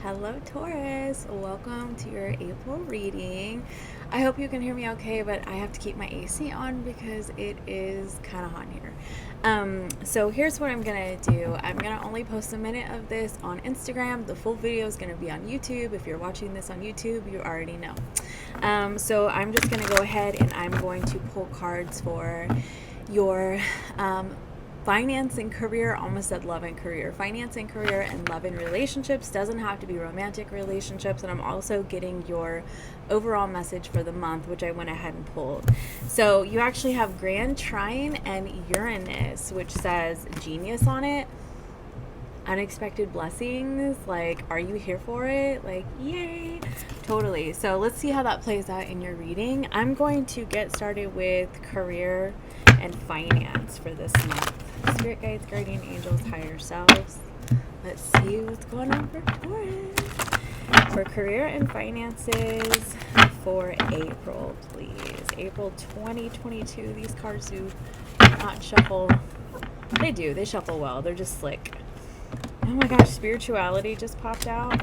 Hello Taurus, welcome to your April reading. I hope you can hear me okay, but I have to keep my AC on because it is kind of hot here. So here's what I'm gonna do. I'm gonna only post a minute of this on Instagram. The full video is gonna be on YouTube. If you're watching this on YouTube, you already know. So I'm just gonna go ahead and I'm going to pull cards for your finance and career. Almost said love and career. Finance and career and love and relationships. Doesn't have to be romantic relationships. And I'm also getting your overall message for the month, which I went ahead and pulled. So you actually have Grand Trine and Uranus, which says genius on it. Unexpected blessings. Like, are you here for it? Like, yay. Totally. So let's see how that plays out in your reading. I'm going to get started with career and finance for this month. Spirit guides, guardian angels, higher selves. Let's see what's going on for Taurus. For career and finances for April, please. April 2022. These cards do not shuffle. They do. They shuffle well. They're just slick. Oh my gosh, spirituality just popped out.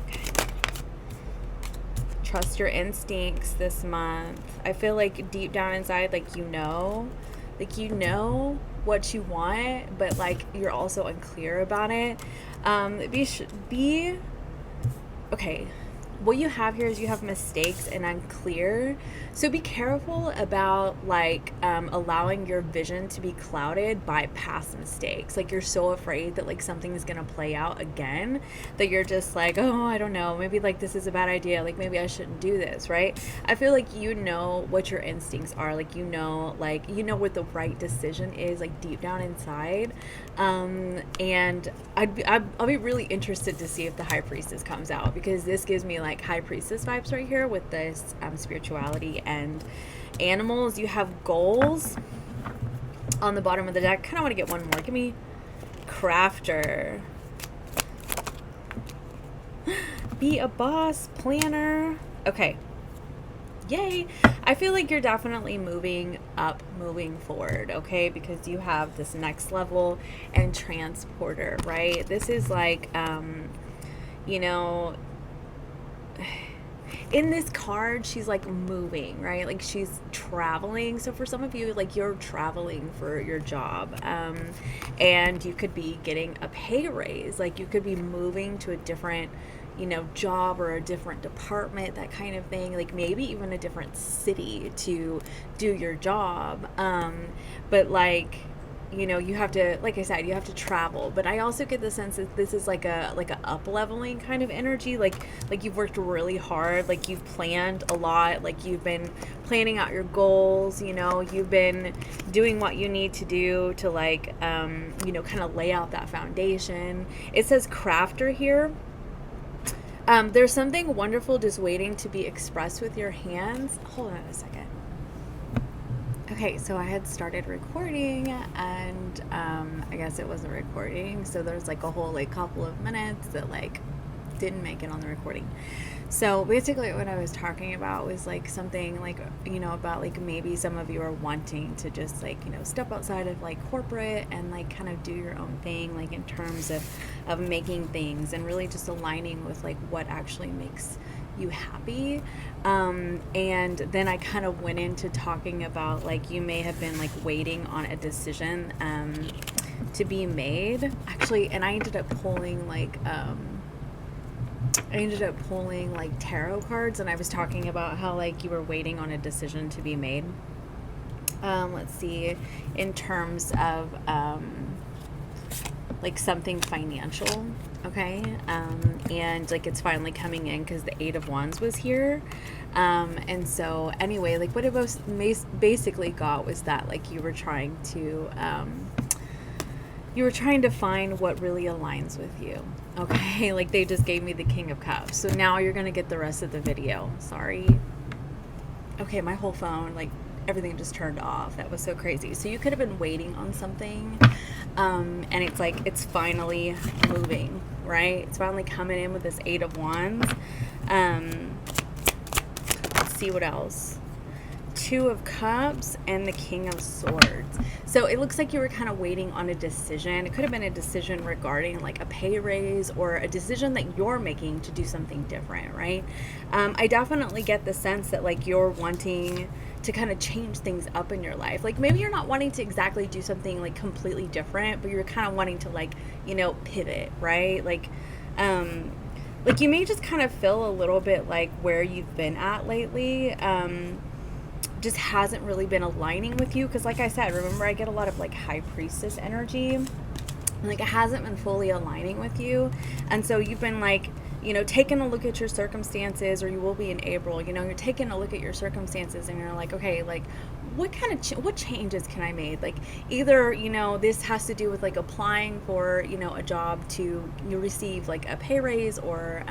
Okay. Trust your instincts this month. I feel like deep down inside, like you know what you want, but like you're also unclear about it. Okay. What you have here is you have mistakes and unclear. So be careful about like allowing your vision to be clouded by past mistakes. Like you're so afraid that like something is gonna play out again that you're just like, oh, I don't know, maybe like this is a bad idea, like maybe I shouldn't do this, right? I feel like you know what your instincts are, like you know what the right decision is, like deep down inside. And I'll be really interested to see if the High Priestess comes out, because this gives me like High Priestess vibes right here with this spirituality and animals. You have goals on the bottom of the deck. Kind of want to get one more. Give me crafter. Be a boss, planner. Okay. Yay. I feel like you're definitely moving up, moving forward, okay? Because you have this next level and transporter, right? This is like, in this card, she's like moving, right? Like she's traveling. So for some of you, like you're traveling for your job, and you could be getting a pay raise. Like you could be moving to a different job or a different department, that kind of thing, like maybe even a different city to do your job. But like, you have to, like I said, you have to travel. But I also get the sense that this is like a up leveling kind of energy, like you've worked really hard, like you've planned a lot, like you've been planning out your goals, you've been doing what you need to do to like kind of lay out that foundation. It says crafter here. There's something wonderful just waiting to be expressed with your hands. Hold on a second. Okay, so I had started recording and I guess it wasn't recording. So there's like a whole like couple of minutes that like didn't make it on the recording. So basically what I was talking about was like something like, about like maybe some of you are wanting to just like, step outside of like corporate and like kind of do your own thing, like in terms of making things and really just aligning with like what actually makes you happy. And then I kind of went into talking about like you may have been like waiting on a decision to be made actually, and I ended up pulling like tarot cards, and I was talking about how like you were waiting on a decision to be made. Let's see, in terms of like something financial, okay? And like it's finally coming in because the 8 of Wands was here. And so anyway, like what it was basically got was that like you were trying to find what really aligns with you, okay? Like they just gave me the King of Cups. So now you're going to get the rest of the video. Sorry. Okay, my whole phone, like everything just turned off. That was so crazy. So you could have been waiting on something, and it's like it's finally moving, right? It's finally coming in with this 8 of Wands. Let's see what else. Two of Cups and the King of Swords. So it looks like you were kind of waiting on a decision. It could have been a decision regarding like a pay raise or a decision that you're making to do something different, right? I definitely get the sense that like you're wanting to kind of change things up in your life. Like maybe you're not wanting to exactly do something like completely different, but you're kind of wanting to like, pivot, right? Like you may just kind of feel a little bit like where you've been at lately just hasn't really been aligning with you, because like I said, remember, I get a lot of like High Priestess energy, like it hasn't been fully aligning with you. And so you've been like, taking a look at your circumstances, or you will be in April, you're taking a look at your circumstances and you're like, okay, like what kind of what changes can I make? Like either, this has to do with like applying for, a job to receive like a pay raise or,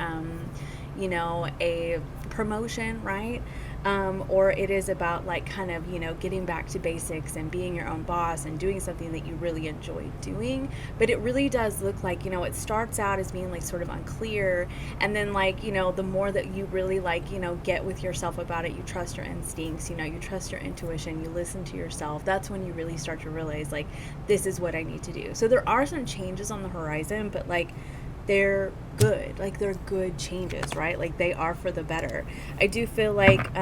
a promotion, right? Or it is about like kind of, getting back to basics and being your own boss and doing something that you really enjoy doing. But it really does look like, it starts out as being like sort of unclear. And then like, the more that you really like, get with yourself about it, you trust your instincts, you trust your intuition, you listen to yourself. That's when you really start to realize like, this is what I need to do. So there are some changes on the horizon, but like, they're good. Like they're good changes, right? Like they are for the better. I do feel like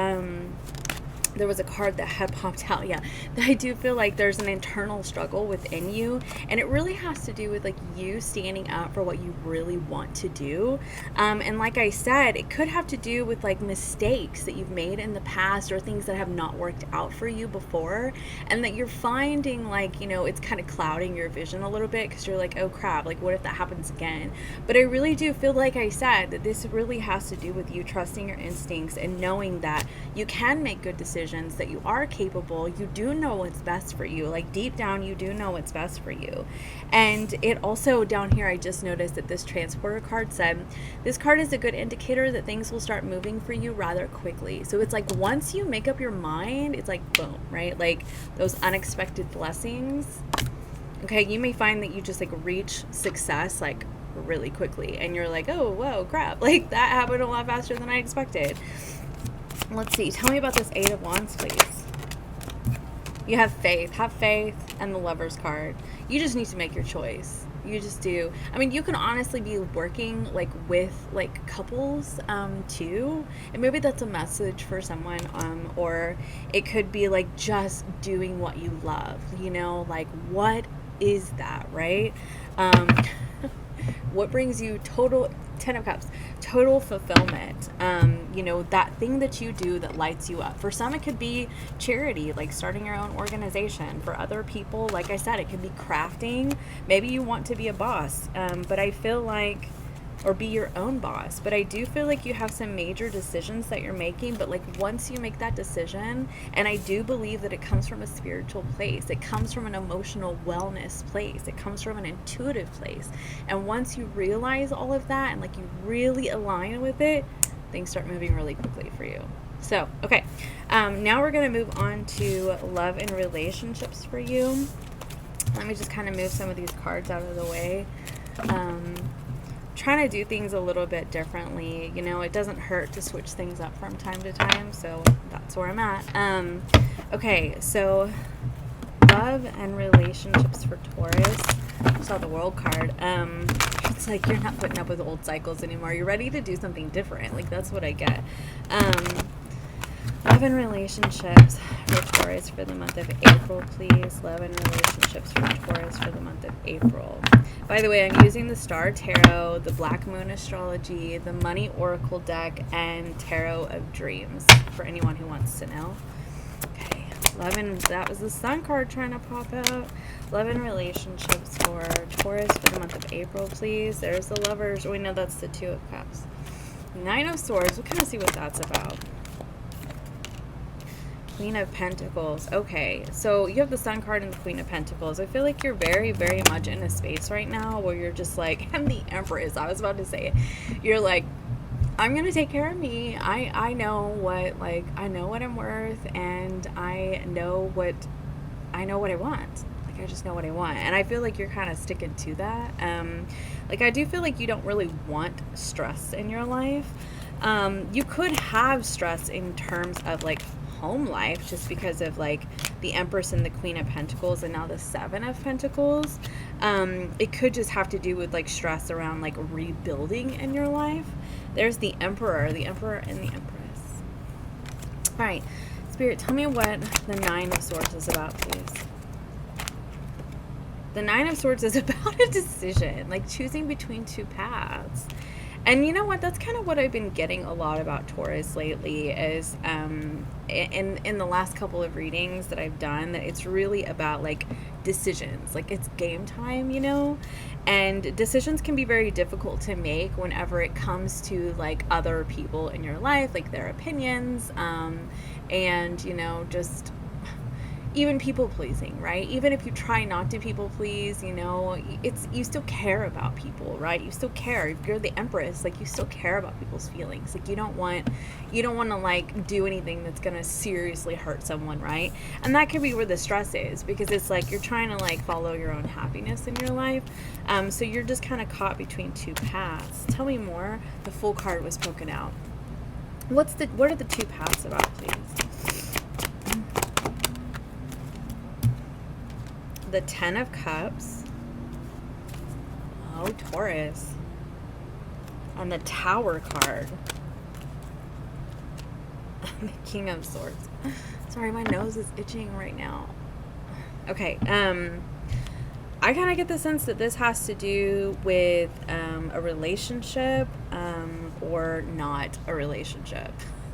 there was a card that had popped out, that I do feel like there's an internal struggle within you, and it really has to do with like you standing up for what you really want to do. And like I said, it could have to do with like mistakes that you've made in the past or things that have not worked out for you before, and that you're finding like, it's kind of clouding your vision a little bit, because you're like, oh crap, like what if that happens again? But I really do feel, like I said, that this really has to do with you trusting your instincts and knowing that you can make good decisions, that you are capable, you do know what's best for you. Like deep down, you do know what's best for you. And it also down here, I just noticed that this transporter card said, this card is a good indicator that things will start moving for you rather quickly. So it's like once you make up your mind, it's like boom, right? Like those unexpected blessings. Okay, you may find that you just like reach success like really quickly, and you're like, oh, whoa, crap, like that happened a lot faster than I expected. Let's see. Tell me about this Eight of Wands, please. You have faith. Have faith, and the Lover's card. You just need to make your choice. You just do. I mean, you can honestly be working like with like couples too, and maybe that's a message for someone, or it could be like just doing what you love. Like what is that, right? What brings you total, 10 of Cups, total fulfillment, that thing that you do that lights you up. For some, it could be charity, like starting your own organization. For other people, like I said, it could be crafting. Maybe you want to be a boss, but I feel like, or be your own boss. But I do feel like you have some major decisions that you're making, but like once you make that decision, and I do believe that it comes from a spiritual place, it comes from an emotional wellness place, it comes from an intuitive place. And once you realize all of that and like you really align with it, things start moving really quickly for you. So, okay. Now we're going to move on to love and relationships for you. Let me just kind of move some of these cards out of the way. Trying to do things a little bit differently. It doesn't hurt to switch things up from time to time, so that's where I'm at. Okay, so love and relationships for Taurus. I saw the World card. It's like you're not putting up with old cycles anymore. You're ready to do something different. Like that's what I get. Love and relationships for Taurus for the month of April, please. Love and relationships for Taurus for the month of April. By the way, I'm using the Star Tarot, the Black Moon Astrology, the Money Oracle deck, and Tarot of Dreams for anyone who wants to know. Okay, love and, that was the Sun card trying to pop out. Love and relationships for Taurus for the month of April, please. There's the Lovers. We know that's the Two of Cups. Nine of Swords. We'll kind of see what that's about. Queen of Pentacles. Okay, so you have the Sun card and the Queen of Pentacles. I feel like you're very, very much in a space right now where you're just like, I'm the Empress. I was about to say it. You're like, I'm gonna take care of me. I know what, like, I know what I'm worth, and I know what I want. Like, I just know what I want, and I feel like you're kind of sticking to that. Like, I do feel like you don't really want stress in your life. You could have stress in terms of like home life, just because of like the Empress and the Queen of Pentacles and now the Seven of Pentacles. It could just have to do with like stress around like rebuilding in your life. There's the Emperor and the Empress. All right, Spirit, tell me what the Nine of Swords is about, please. The Nine of Swords is about a decision, like choosing between two paths. And you know what? That's kind of what I've been getting a lot about Taurus lately is in the last couple of readings that I've done, that it's really about like decisions. Like it's game time, you know? And decisions can be very difficult to make whenever it comes to like other people in your life, like their opinions, and, you know, just even people pleasing, right? Even if you try not to people please, you know, you still care about people, right? You still care. If you're the Empress, like you still care about people's feelings. Like you don't want to like do anything that's going to seriously hurt someone, right? And that could be where the stress is, because it's like you're trying to like follow your own happiness in your life. So you're just kind of caught between two paths. Tell me more. The Fool card was spoken out. What are the two paths about, please? The Ten of Cups. Oh, Taurus. And the Tower card. The King of Swords. Sorry, my nose is itching right now. Okay, I kind of get the sense that this has to do with a relationship or not a relationship.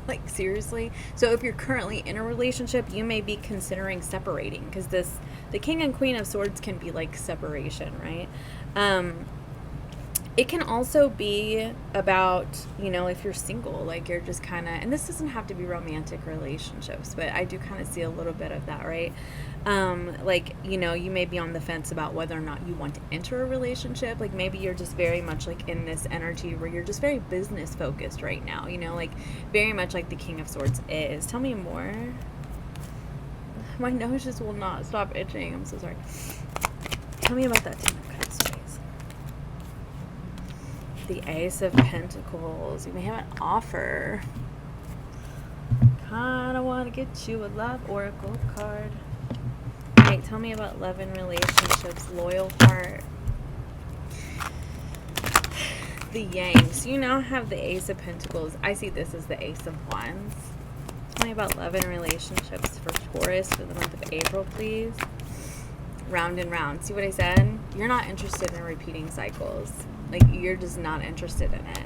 Like seriously. So if you're currently in a relationship, you may be considering separating, because the King and Queen of Swords can be like separation, right? It can also be about, you know, if you're single, like you're just kind of, and this doesn't have to be romantic relationships, but I do kind of see a little bit of that, right? Like, you know, you may be on the fence about whether or not you want to enter a relationship. Like maybe you're just very much like in this energy where you're just very business focused right now, you know, like very much like the King of Swords is. Tell me more. My nose just will not stop itching. I'm so sorry. Tell me about that Ten of Cups, please. The Ace of Pentacles. You may have an offer. Kinda want to get you a love oracle card. Alright, tell me about love and relationships. Loyal heart. The Yang. So you now have the Ace of Pentacles. I see this as the Ace of Wands. Tell me about love and relationships for Taurus for the month of April, please. Round and round. See what I said? You're not interested in repeating cycles. Like, you're just not interested in it.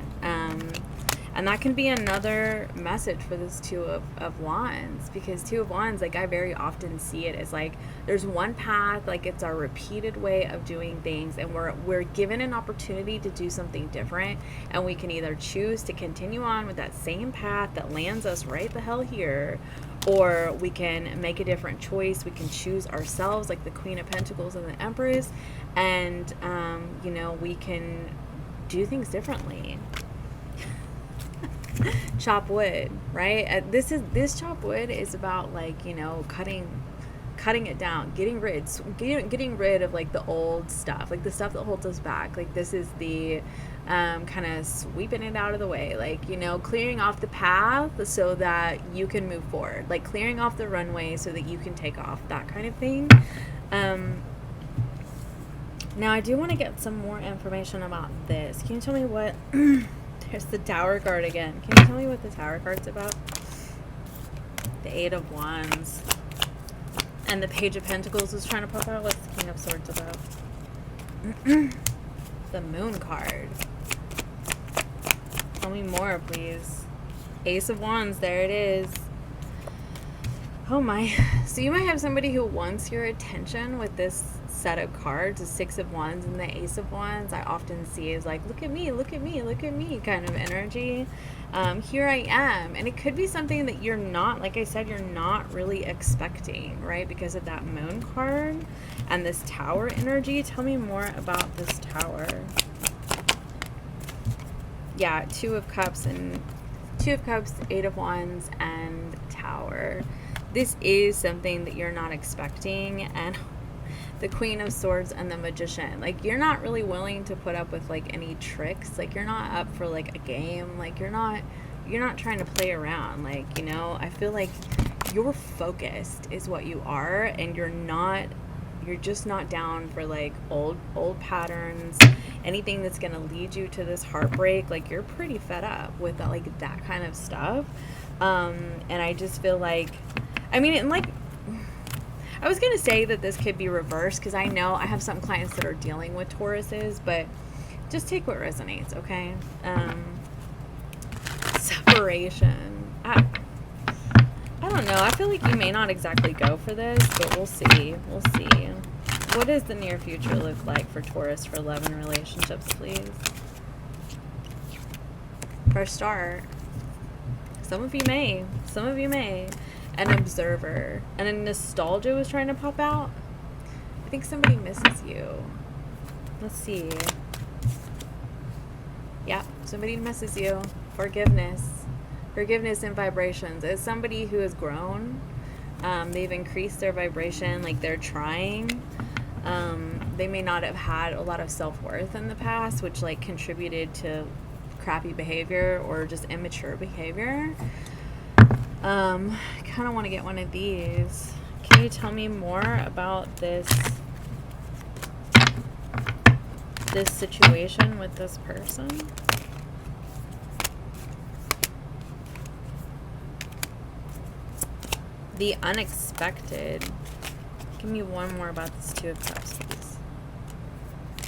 And that can be another message for this Two of Wands, because Two of Wands, like I very often see it as like there's one path, like it's our repeated way of doing things, and we're given an opportunity to do something different, and we can either choose to continue on with that same path that lands us right the hell here, or we can make a different choice. We can choose ourselves, like the Queen of Pentacles and the Empress, and you know, we can do things differently. Chop wood, right? This chop wood is about like, you know, cutting it down, getting rid of like the old stuff, like the stuff that holds us back. Like this is the kind of sweeping it out of the way, like, you know, clearing off the path so that you can move forward, like clearing off the runway so that you can take off, that kind of thing. Now I do want to get some more information about this. Can you tell me what there's the Tower card again. Can you tell me what the Tower card's about? The Eight of Wands. And the Page of Pentacles was trying to pop out. What's the King of Swords about? The Moon card. Tell me more, please. Ace of Wands. There it is. Oh my. So you might have somebody who wants your attention with this set of cards, the Six of Wands and the Ace of Wands. I often see is like, look at me, look at me, look at me kind of energy. Here I am. And it could be something that you're not, like I said, you're not really expecting, right? Because of that Moon card and this Tower energy. Tell me more about this Tower. Yeah, Two of Cups, Eight of Wands, and Tower. This is something that you're not expecting. And the Queen of Swords and the Magician, like you're not really willing to put up with like any tricks, like you're not up for like a game, like you're not trying to play around, like, you know, I feel like you're focused is what you are, and you're just not down for like old patterns, anything that's going to lead you to this heartbreak. Like, you're pretty fed up with that, like that kind of stuff. And I just feel like, I mean, and like, I was going to say that this could be reversed, because I know I have some clients that are dealing with Tauruses, but just take what resonates, okay? Separation. I don't know. I feel like you may not exactly go for this, but we'll see. We'll see. What does the near future look like for Taurus for love and relationships, please? For a start, some of you may. An observer. And a nostalgia was trying to pop out. I think somebody misses you. Let's see. Yeah, somebody misses you. Forgiveness and vibrations. It's somebody who has grown. They've increased their vibration, like they're trying. They may not have had a lot of self-worth in the past, which like contributed to crappy behavior or just immature behavior. I kind of want to get one of these. Can you tell me more about this situation with this person? The unexpected. Give me one more about this Two of Cups, please.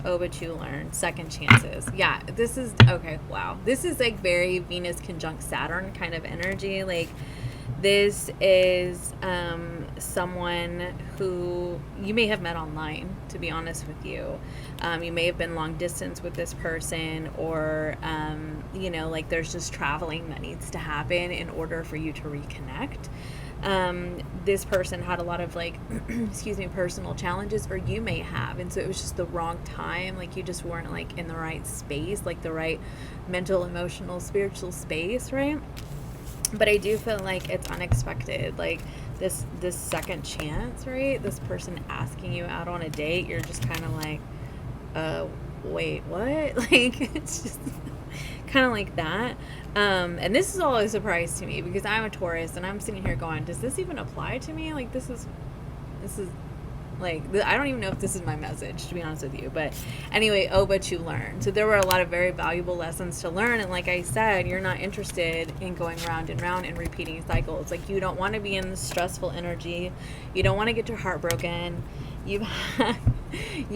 Oh, but you learn. Second chances. Yeah, this is, okay, wow. This is like very Venus conjunct Saturn kind of energy. Like, this is someone who you may have met online, to be honest with you. You may have been long distance with this person, or, you know, like there's just traveling that needs to happen in order for you to reconnect. This person had a lot of like, excuse me, personal challenges, or you may have, and so it was just the wrong time. Like, you just weren't like in the right space, like the right mental, emotional, spiritual space, right? But I do feel like it's unexpected, like this second chance, right? This person asking you out on a date, you're just kind of like, wait, what? Like, it's just kind of like that. And this is all a surprise to me, because I'm a Taurus and I'm sitting here going, does this even apply to me? Like, this is like, I don't even know if this is my message, to be honest with you. But anyway, oh, but you learn. So there were a lot of very valuable lessons to learn. And like I said, you're not interested in going round and round and repeating cycles. Like, you don't want to be in the stressful energy. You don't want to get your heart broken. You've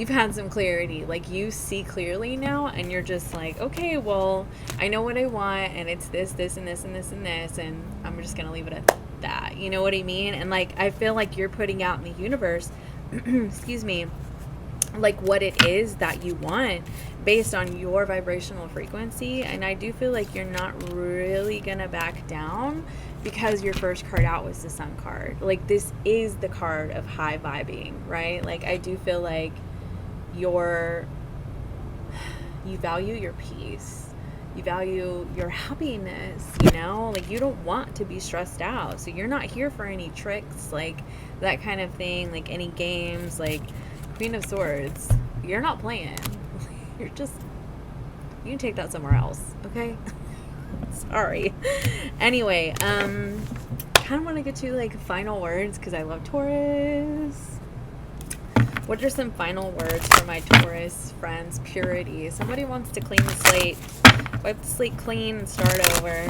had some clarity. Like, you see clearly now, and you're just like, okay, well, I know what I want, and it's this, and this, and this, and this, and I'm just gonna leave it at that. You know what I mean? And like, I feel like you're putting out in the universe excuse me, like what it is that you want based on your vibrational frequency. And I do feel like you're not really gonna back down, because your first card out was the Sun card. Like, this is the card of high vibing, right? Like, I do feel like you value your peace, you value your happiness, you know, like you don't want to be stressed out. So you're not here for any tricks, like that kind of thing, like any games, like Queen of Swords. You're not playing. You're just, you can take that somewhere else, okay? Sorry. Anyway, kind of want to get to like final words, because I love Taurus. What are some final words for my Taurus friends? Purity. Somebody wants to clean the slate, wipe the slate clean and start over.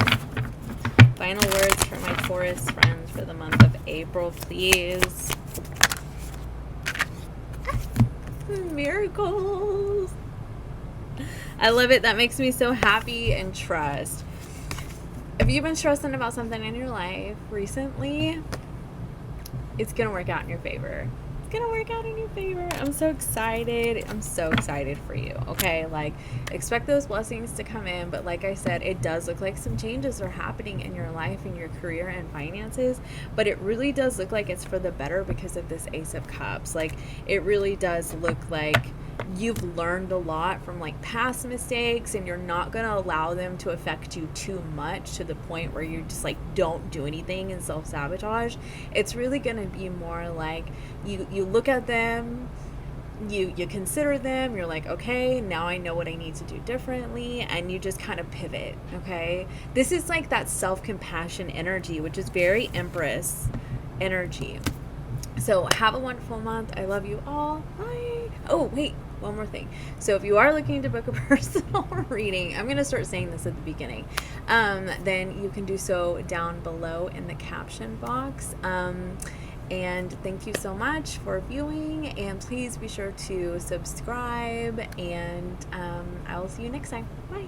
Final words for my Taurus friends for the month of April, please. Miracles. I love it. That makes me so happy. And trust. If you've been stressing about something in your life recently, it's going to work out in your favor. Gonna work out in your favor. I'm so excited. I'm so excited for you. Okay, like, expect those blessings to come in, but like I said, it does look like some changes are happening in your life, in your career and finances, but it really does look like it's for the better because of this Ace of Cups. Like, it really does look like you've learned a lot from like past mistakes, and you're not going to allow them to affect you too much to the point where you just like don't do anything and self-sabotage. It's really going to be more like you look at them, you consider them, you're like, okay, now I know what I need to do differently, and you just kind of pivot. Okay, this is like that self-compassion energy, which is very Empress, energy. So have a wonderful month. I love you all. Bye. Oh, wait, one more thing. So if you are looking to book a personal reading, I'm going to start saying this at the beginning, then you can do so down below in the caption box. And thank you so much for viewing, and please be sure to subscribe, and I will see you next time. Bye.